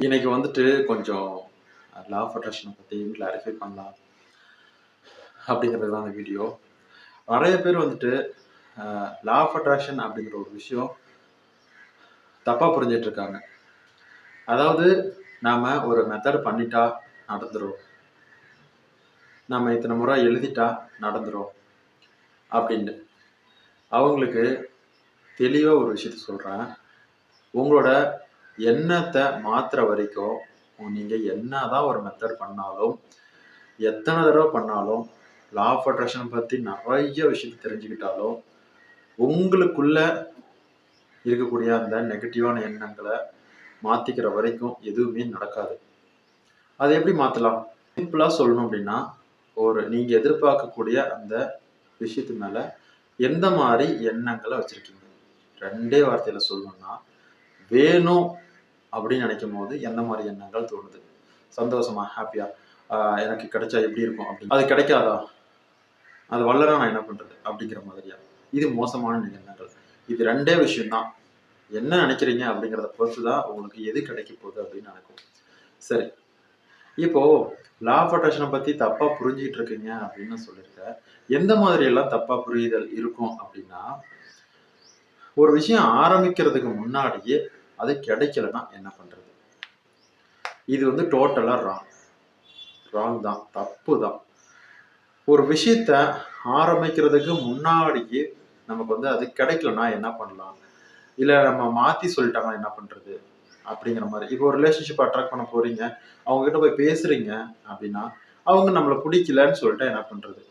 இன்னைக்கு வந்துட்டு கொஞ்சம் லா ஆஃப் அட்ராக்ஷனை பற்றி கிளாரிஃபை பண்ணலாம் அப்படிங்கிறது தான் அந்த வீடியோ. நிறைய பேர் வந்துட்டு லா ஆஃப் அட்ராக்ஷன் அப்படிங்கிற ஒரு விஷயம் தப்பாக புரிஞ்சிட்டு இருக்காங்க. அதாவது நாம் ஒரு மெத்தட் பண்ணிட்டா நடந்துடும், நம்ம இத்தனை முறை எழுதிட்டா நடந்துடும் அப்படின்ட்டு. அவங்களுக்கு தெளிவாக ஒரு விஷயத்த சொல்கிறேன். உங்களோட எண்ணத்தை மாற்றுற வரைக்கும் நீங்கள் என்னதான் ஒரு மெத்தட் பண்ணாலும், எத்தனை தடவை பண்ணாலும், லா ஆஃப் அட்ராக்ஷன் பற்றி நிறைய விஷயத்தை தெரிஞ்சுக்கிட்டாலும் உங்களுக்குள்ள இருக்கக்கூடிய அந்த நெகட்டிவான எண்ணங்களை மாற்றிக்கிற வரைக்கும் எதுவுமே நடக்காது. அதை எப்படி மாற்றலாம்? சிம்பிளாக சொல்லணும் அப்படின்னா, நீங்கள் எதிர்பார்க்கக்கூடிய அந்த விஷயத்து மேலே எந்த மாதிரி எண்ணங்களை வச்சுருக்கீங்க? ரெண்டே வார்த்தையில் சொல்லணும்னா, வேணும் அப்படின்னு நினைக்கும் போது எந்த மாதிரி எண்ணங்கள் தோணுது? சந்தோஷமா, ஹாப்பியா, எனக்கு கிடைச்சா எப்படி இருக்கும் அப்படின்னு. அது கிடைக்காதா, அது வல்லரா நான் என்ன பண்றது அப்படிங்கிற மாதிரியா? இது மோசமான எண்ணங்கள். இது ரெண்டே விஷயம்தான். என்ன நினைக்கிறீங்க அப்படிங்கிறத பொறுத்து தான் உங்களுக்கு எது கிடைக்க போகுது அப்படின்னு நினைக்கும். சரி, இப்போ லா ஆஃப் அட்ராக்ஷனை பத்தி தப்பா புரிஞ்சுக்கிட்டு இருக்கீங்க அப்படின்னு சொல்லியிருக்க. எந்த மாதிரி எல்லாம் தப்பா புரிதல் இருக்கும் அப்படின்னா, ஒரு விஷயம் ஆரம்பிக்கிறதுக்கு முன்னாடியே அது கிடைக்கலன்னா என்ன பண்றது? இது வந்து டோட்டலா ராங் தான், தப்பு தான். ஒரு விஷயத்த ஆரம்பிக்கிறதுக்கு முன்னாடியே நமக்கு வந்து அது கிடைக்கலன்னா என்ன பண்ணலாம், இல்லை நம்ம மாற்றி சொல்லிட்டாங்கன்னா என்ன பண்ணுறது அப்படிங்கிற மாதிரி. இப்போ ஒரு ரிலேஷன்ஷிப் அட்ராக்ட் பண்ண போறீங்க, அவங்க கிட்ட போய் பேசுறீங்க அப்படின்னா, அவங்க நம்மளை பிடிக்கலன்னு சொல்லிட்டா என்ன பண்ணுறது,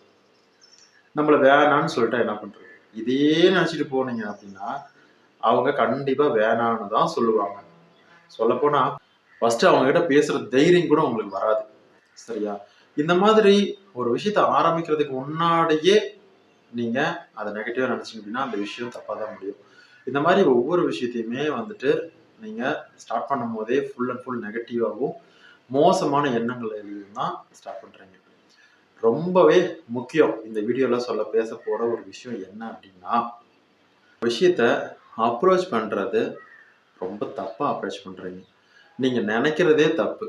நம்மளை வேணான்னு சொல்லிட்டா என்ன பண்ணுறது? இதே நினச்சிட்டு போனீங்க அப்படின்னா அவங்க கண்டிப்பாக வேணான்னு தான் சொல்லுவாங்க. சொல்லப்போனால் ஃபர்ஸ்ட் அவங்க கிட்ட பேசுகிற தைரியம் கூட உங்களுக்கு வராது. சரியா? இந்த மாதிரி ஒரு விஷயத்த ஆரம்பிக்கிறதுக்கு முன்னாடியே நீங்கள் அதை நெகட்டிவாக நினச்சிங்க அப்படின்னா அந்த விஷயம் தப்பாக தான் முடியும். இந்த மாதிரி ஒவ்வொரு விஷயத்தையுமே வந்துட்டு நீங்கள் ஸ்டார்ட் பண்ணும் போதே ஃபுல் அண்ட் ஃபுல் நெகட்டிவாகவும் மோசமான எண்ணங்கள் எழுதியும் தான் ஸ்டார்ட் பண்ணுறீங்க. ரொம்பவே முக்கியம் இந்த வீடியோவில் பேச போகிற ஒரு விஷயம் என்ன அப்படின்னா, விஷயத்த அப்ரோச் பண்ணுறது ரொம்ப தப்பாக அப்ரோச் பண்ணுறீங்க. நீங்கள் நினைக்கிறதே தப்பு.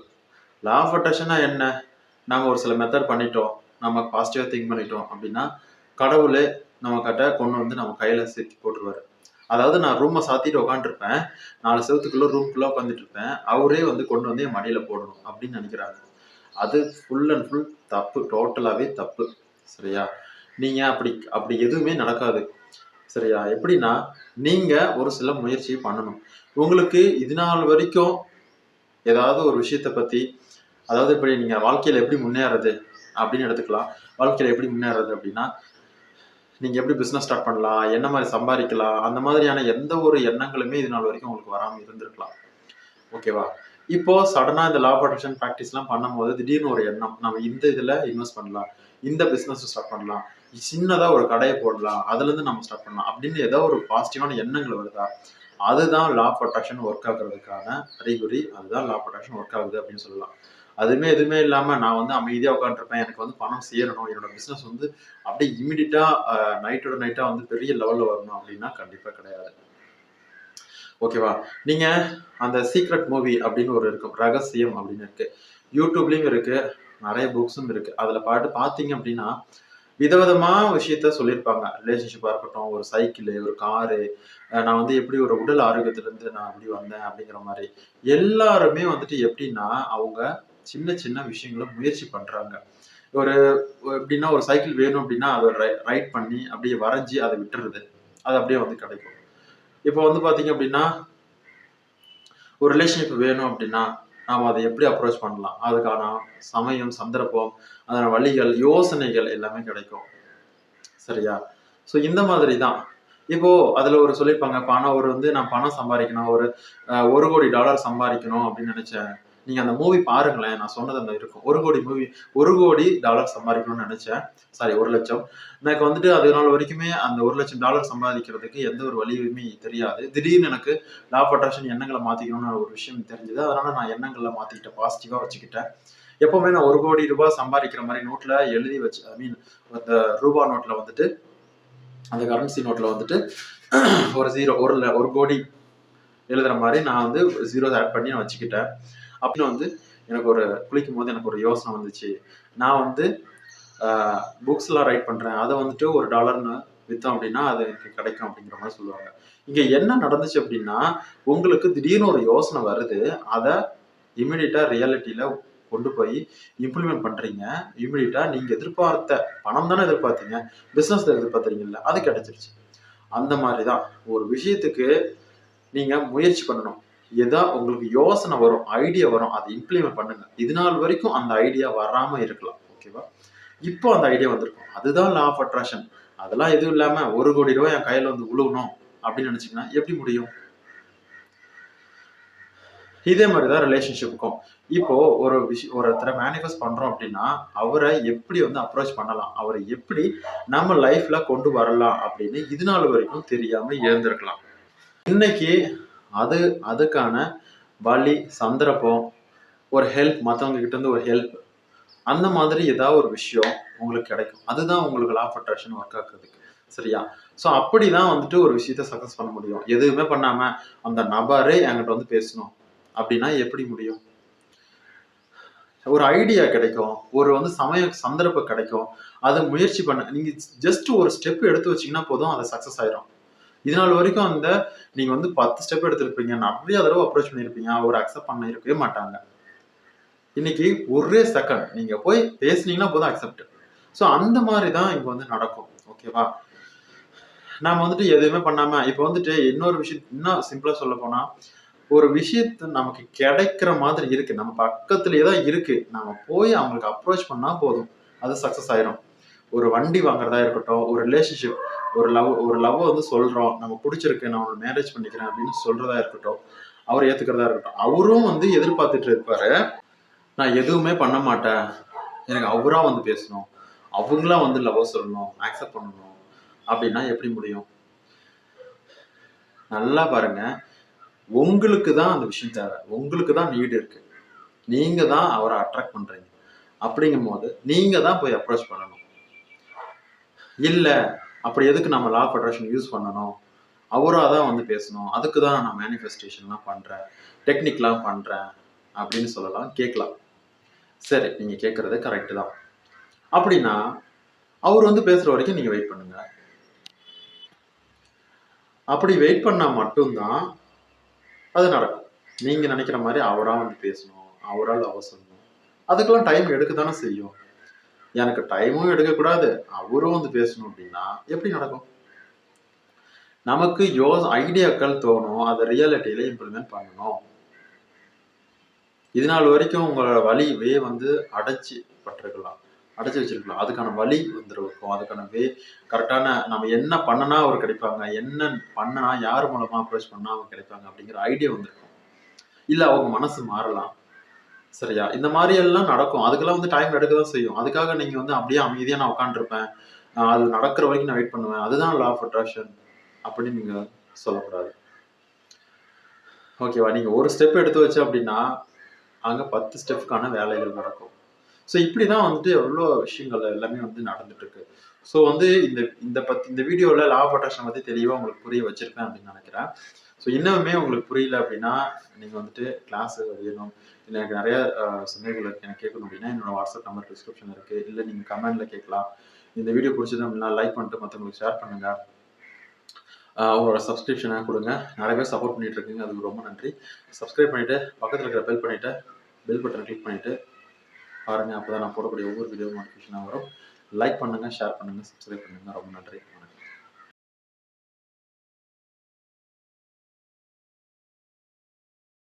லா ஆஃப் அட்ராக்ஷன்னா என்ன? நம்ம ஒரு சில மெத்தட் பண்ணிட்டோம், நம்ம பாசிட்டிவாக திங்க் பண்ணிட்டோம் அப்படின்னா கடவுளே நம்ம கிட்ட கொண்டு வந்து நம்ம கையில் சேர்த்து போட்டுருவாரு. அதாவது நான் ரூமை சாத்திட்டு உட்காந்துருப்பேன், 4 செவத்துக்குள்ளே ரூம்குள்ளே உட்காந்துட்டு இருப்பேன், அவரே வந்து கொண்டு வந்து என் மடியில் போடணும் அப்படின்னு நினைக்கிறாங்க. அது ஃபுல் அண்ட் ஃபுல் தப்பு, டோட்டலாகவே தப்பு. சரியா? நீங்கள் அப்படி எதுவுமே நடக்காது. சரியா? எப்படின்னா, நீங்கள் ஒரு சில முயற்சி பண்ணணும். உங்களுக்கு இது நாள் வரைக்கும் ஏதாவது ஒரு விஷயத்த பற்றி, அதாவது இப்படி நீங்கள் வாழ்க்கையில் எப்படி முன்னேறது அப்படின்னு எடுத்துக்கலாம். வாழ்க்கையில் எப்படி முன்னேறது அப்படின்னா, நீங்கள் எப்படி பிஸ்னஸ் ஸ்டார்ட் பண்ணலாம், என்ன மாதிரி சம்பாதிக்கலாம், அந்த மாதிரியான எந்த ஒரு எண்ணங்களுமே இது நாள் வரைக்கும் உங்களுக்கு வராமல் இருந்திருக்கலாம். ஓகேவா? இப்போ சடனாக இந்த லா ஆஃப் அட்ராக்ஷன் ப்ராக்டிஸ்லாம் பண்ணும்போது திடீர்னு ஒரு எண்ணம், நம்ம இந்த இதில் இன்வெஸ்ட் பண்ணலாம், இந்த பிஸ்னஸ் ஸ்டார்ட் பண்ணலாம், சின்னதாக ஒரு கடையை போடலாம், அதுலேருந்து நம்ம ஸ்டார்ட் பண்ணலாம் அப்படின்னு ஏதோ ஒரு பாசிட்டிவான எண்ணங்கள் வருதா? அதுதான் லா ஆஃப் அட்ராக்ஷன் ஒர்க் ஆகுறதுக்கான அறிகுறி. அதுதான் லா ஆஃப் அட்ராக்ஷன் ஒர்க் ஆகுது அப்படின்னு சொல்லலாம். அதுவுமே எதுவுமே இல்லாமல் நான் வந்து அமைதியாக உட்காந்துருப்பேன், எனக்கு வந்து பணம் சேரணும், என்னோட பிஸ்னஸ் வந்து அப்படியே இமீடியட்டாக நைட்டோட நைட்டாக வந்து பெரிய லெவலில் வரணும் அப்படின்னா கண்டிப்பாக கிடையாது. ஓகேவா? நீங்கள் அந்த சீக்ரெட் மூவி அப்படின்னு ஒரு இருக்கும், ரகசியம் அப்படின்னு இருக்கு, யூடியூப்லேயும் இருக்கு, நிறைய புக்ஸும் இருக்கு. அதில் பார்த்தீங்க அப்படின்னா விதவிதமான விஷயத்த சொல்லியிருப்பாங்க. ரிலேஷன்ஷிப்பாக இருக்கட்டும், ஒரு சைக்கிளு, ஒரு காரு, நான் வந்து எப்படி ஒரு உடல் ஆரோக்கியத்திலேருந்து நான் எப்படி வந்தேன் அப்படிங்கிற மாதிரி. எல்லாருமே வந்துட்டு எப்படின்னா அவங்க சின்ன சின்ன விஷயங்களை முயற்சி பண்ணுறாங்க. ஒரு எப்படின்னா ஒரு சைக்கிள் வேணும் அப்படின்னா அதை ரைட் பண்ணி அப்படியே வரைஞ்சி அதை விட்டுறது, அது அப்படியே வந்து கிடைக்கும். இப்போ வந்து பார்த்தீங்க அப்படின்னா ஒரு ரிலேஷன்ஷிப் வேணும் அப்படின்னா நாம் அதை எப்படி அப்ரோச் பண்ணலாம், அதுக்கான சமயம், சந்தர்ப்பம், அதன வழிகள், யோசனைகள் எல்லாமே கிடைக்கும். சரியா? ஸோ இந்த மாதிரி தான். இப்போ அதுல ஒரு சொல்லியிருப்பாங்க, நான் பணம் சம்பாதிக்கணும், ஒரு $1 கோடி சம்பாதிக்கணும் அப்படின்னு நினைச்சேன். நீங்க அந்த மூவி பாருங்களேன், நான் சொன்னது அந்த இருக்கும். $1 கோடி சம்பாதிக்கணும்னு நினைச்சேன். சாரி, 1 லட்சம். எனக்கு வந்துட்டு அது நாள் வரைக்குமே அந்த $1 லட்சம் சம்பாதிக்கிறதுக்கு எந்த ஒரு வழியுமே தெரியாது. திடீர்னு எனக்கு லா ஆஃப் அட்ராக்ஷன் எண்ணங்களை மாத்திக்கணும்னு ஒரு விஷயம் தெரிஞ்சது. அதனால நான் எண்ணங்களை மாத்திக்கிட்டேன், பாசிட்டிவா வச்சுக்கிட்டேன். எப்பவுமே நான் $1 கோடி சம்பாதிக்கிற மாதிரி நோட்ல எழுதி வச்சு, அந்த ரூபா நோட்ல வந்துட்டு, அந்த கரன்சி நோட்ல வந்துட்டு ஒரு 0, 1 கோடி எழுதுற மாதிரி நான் வந்து 0 ஆட் பண்ணி நான் வச்சுக்கிட்டேன். அப்படின்னு வந்து எனக்கு ஒரு குளிக்கும் போது எனக்கு ஒரு யோசனை வந்துச்சு. நான் வந்து புக்ஸ்லாம் ரைட் பண்றேன். அதை வந்துட்டு $1 வித்தோம் அப்படின்னா அது எனக்கு கிடைக்கும் அப்படிங்கிற மாதிரி சொல்லுவாங்க. இங்க என்ன நடந்துச்சு அப்படின்னா, உங்களுக்கு திடீர்னு ஒரு யோசனை வருது. அதை இமிடியட்டா ரியாலிட்டியில கொண்டு போய் இம்ப்ளிமெண்ட் பண்றீங்க. இமிடியட்டா நீங்க எதிர்பார்த்த பணம் தானே எதிர்பார்த்தீங்க, பிசினஸ்ல எதிர்பார்த்தீங்கல்ல, அது கிடைச்சிருச்சு. அந்த மாதிரிதான் ஒரு விஷயத்துக்கு நீங்க முயற்சி பண்ணணும். ஏதா உங்களுக்கு யோசனை வரும், ஐடியா வரும், அதை இம்ப்ளிமெண்ட் பண்ணுங்க. இது நாள் வரைக்கும் அந்த ஐடியா வராம இருக்கலாம். ஓகேவா? இப்போ அந்த ஐடியா வந்திருக்கும். அதுதான் லா ஆஃப் அட்ராக்ஷன். அதெல்லாம் எதுவும் இல்லாம ₹1 கோடி என் கையில வந்து விழுகணும் அப்படின்னு நினைச்சீங்கன்னா எப்படி முடியும்? இதே மாதிரிதான் ரிலேஷன்ஷிப்புக்கும். இப்போ ஒருத்தரை மேனிஃபெஸ்ட் பண்றோம் அப்படின்னா, அவரை எப்படி வந்து அப்ரோச் பண்ணலாம், அவரை எப்படி நம்ம லைஃப்ல கொண்டு வரலாம் அப்படின்னு இது நாள் வரைக்கும் தெரியாம இருந்திருக்கலாம். இன்னைக்கு அதுக்கான வழி, சந்தர்ப்பம், ஒரு ஹெல்ப், மத்தவங்க கிட்ட இருந்து ஒரு ஹெல்ப், அந்த மாதிரி ஏதாவது ஒரு விஷயம் உங்களுக்கு கிடைக்கும். அதுதான் உங்களுக்கு லா ஆஃப் அட்ராக்ஷன் ஒர்க் ஆக்குறதுக்கு. சரியா? ஸோ அப்படிதான் வந்துட்டு ஒரு விஷயத்த சக்சஸ் பண்ண முடியும். எதுவுமே பண்ணாம அந்த நபரே என்கிட்ட வந்து பேசணும் அப்படின்னா எப்படி முடியும்? ஒரு ஐடியா கிடைக்கும், ஒரு வந்து சந்தர்ப்பம் கிடைக்கும். அதை முயற்சி பண்ண நீங்க ஜஸ்ட் ஒரு ஸ்டெப் எடுத்து வச்சீங்கன்னா போதும், அது சக்சஸ் ஆயிரும். இது நாள் வரைக்கும் நீங்க வந்து 10 ஸ்டெப் எடுத்திருப்பீங்க, நிறைய தடவை அப்ரோச் பண்ணிருப்பீங்க, அவர் அக்செப்ட் பண்ண இருக்கவே மாட்டாங்க. இன்னைக்கு ஒரே செகண்ட் நீங்க போய் பேசுனீங்கன்னா போதும் அக்செப்ட். ஸோ அந்த மாதிரி தான் இங்க வந்து நடக்கும். ஓகேவா? நாம வந்துட்டு எதுவுமே பண்ணாம இப்ப வந்துட்டு இன்னொரு விஷயம் இன்னும் சிம்பிளா சொல்ல போனா, ஒரு விஷயத்த நமக்கு கிடைக்கிற மாதிரி இருக்கு, நம்ம பக்கத்துலயே தான் இருக்கு, நாம போய் அவங்களுக்கு அப்ரோச் பண்ணா போதும், அது சக்சஸ் ஆயிரும். ஒரு வண்டி வாங்குறதா இருக்கட்டும், ஒரு ரிலேஷன்ஷிப், ஒரு லவ் வந்து சொல்றோம், நம்ம பிடிச்சிருக்கு, நான் உன்னை மேரேஜ் பண்ணிக்கிறேன் அப்படின்னு சொல்றதா இருக்கட்டும், அவர் ஏத்துக்கிறதா இருக்கட்டும், அவரும் வந்து எதிர்பார்த்துட்டு இருப்பாரு, நான் எதுவுமே பண்ண மாட்டேன், எனக்கு அவரா வந்து பேசணும், அவங்களா வந்து லவ் சொல்லணும், அக்செப்ட் பண்ணணும் அப்படின்னா எப்படி முடியும்? நல்லா பாருங்க, உங்களுக்கு தான் அந்த விஷயம் தேவை, உங்களுக்கு தான் நீடு இருக்கு, நீங்க தான் அவரை அட்ராக்ட் பண்றீங்க. அப்படிங்கும் போது நீங்க தான் போய் அப்ரோச் பண்ணணும். இல்ல அப்படி எதுக்கு நம்ம லா ஆஃப் அட்ராக்ஷன் யூஸ் பண்ணணும், அவரா தான் வந்து பேசணும், அதுக்கு தான் நான் மேனிஃபெஸ்டேஷன்லாம் பண்றேன், டெக்னிக்லாம் பண்றேன் அப்படின்னு சொல்லலாம், கேட்கலாம். சரி, நீங்க கேட்கறது கரெக்ட் தான். அப்படின்னா அவர் வந்து பேசுற வரைக்கும் நீங்க வெயிட் பண்ணுங்க. அப்படி வெயிட் பண்ணா மட்டும்தான் அது நடக்கும். நீங்க நினைக்கிற மாதிரி அவரா வந்து பேசணும், அவரால் அவசரம், அதுக்கெல்லாம் டைம் எடுக்க தானே செய்யும். எனக்கு டைமும் எடுக்கக்கூடாது, அவரும் வந்து பேசணும் அப்படின்னா எப்படி நடக்கும்? நமக்கு ஐடியாக்கள் தோணும், அதை ரியாலிட்டியில இம்ப்ளிமெண்ட் பண்ணணும். இது நாள் வரைக்கும் உங்களோட வழியே வந்து அடைச்சு வச்சிருக்கலாம். அதுக்கான வழி வந்துருக்கும், அதுக்கான கரெக்டான நம்ம என்ன பண்ணனா அவர் கிடைப்பாங்க, என்ன பண்ணனா யார் மூலமா அப்ரோச் பண்ணா அவங்க கிடைப்பாங்க அப்படிங்கிற ஐடியா வந்திருக்கும். இல்ல அவங்க மனசு மாறலாம். சரியா? இந்த மாதிரி எல்லாம் நடக்கும். அதுக்கெல்லாம் வந்து டைம் எடுக்கதான் செய்யும். அதுக்காக நீங்க வந்து அப்படியே அமைதியா நான் உட்காந்துருப்பேன், அது நடக்கிற வரைக்கும் நான் வெயிட் பண்ணுவேன், அதுதான் லா ஆஃப் அட்ராக்ஷன் அப்படின்னு நீங்க சொல்லக்கூடாது. ஓகேவா? நீங்க ஒரு ஸ்டெப் எடுத்து வச்சு அப்படின்னா அங்க 10 ஸ்டெப்புக்கான வேலைகள் நடக்கும். ஸோ இப்படிதான் வந்துட்டு எவ்வளோ விஷயங்கள் எல்லாமே வந்து நடந்துட்டு இருக்கு. ஸோ வந்து இந்த வீடியோல லா ஆஃப் அட்ராக்ஷன் பத்தி தெளிவா உங்களுக்கு புரிய வச்சிருப்பேன் அப்படின்னு நினைக்கிறேன். ஸோ இன்னுமே உங்களுக்கு புரியல அப்படின்னா நீங்க வந்துட்டு கிளாஸ் வேணும், இல்லை எனக்கு நிறைய சந்தேகங்கள் இருக்கு, எனக்கு கேட்கணும் அப்படின்னா என்னோட வாட்ஸ்அப் நம்பர் டிஸ்கிரிப்ஷன் இருக்கு, இல்லை நீங்க கமெண்ட்ல கேட்கலாம். இந்த வீடியோ பிடிச்சது அப்படின்னா லைக் பண்ணிட்டு மற்றவங்களுக்கு ஷேர் பண்ணுங்க. உங்களோட சப்ஸ்கிரிப்ஷனை கொடுங்க. நிறைய பேர் சப்போர்ட் பண்ணிட்டு இருக்கீங்க, அதுக்கு ரொம்ப நன்றி. சப்ஸ்கிரைப் பண்ணிட்டு பக்கத்தில் இருக்கிற பெல் பட்டனை கிளிக் பண்ணிட்டு பாருங்க. அப்பதான் நான் போடக்கூடிய ஒவ்வொரு வீடியோ நோட்டிஃபிகேஷனாக வரும். லைக் பண்ணுங்க, ஷேர் பண்ணுங்க, சப்ஸ்கிரைப் பண்ணுங்க. ரொம்ப நன்றி.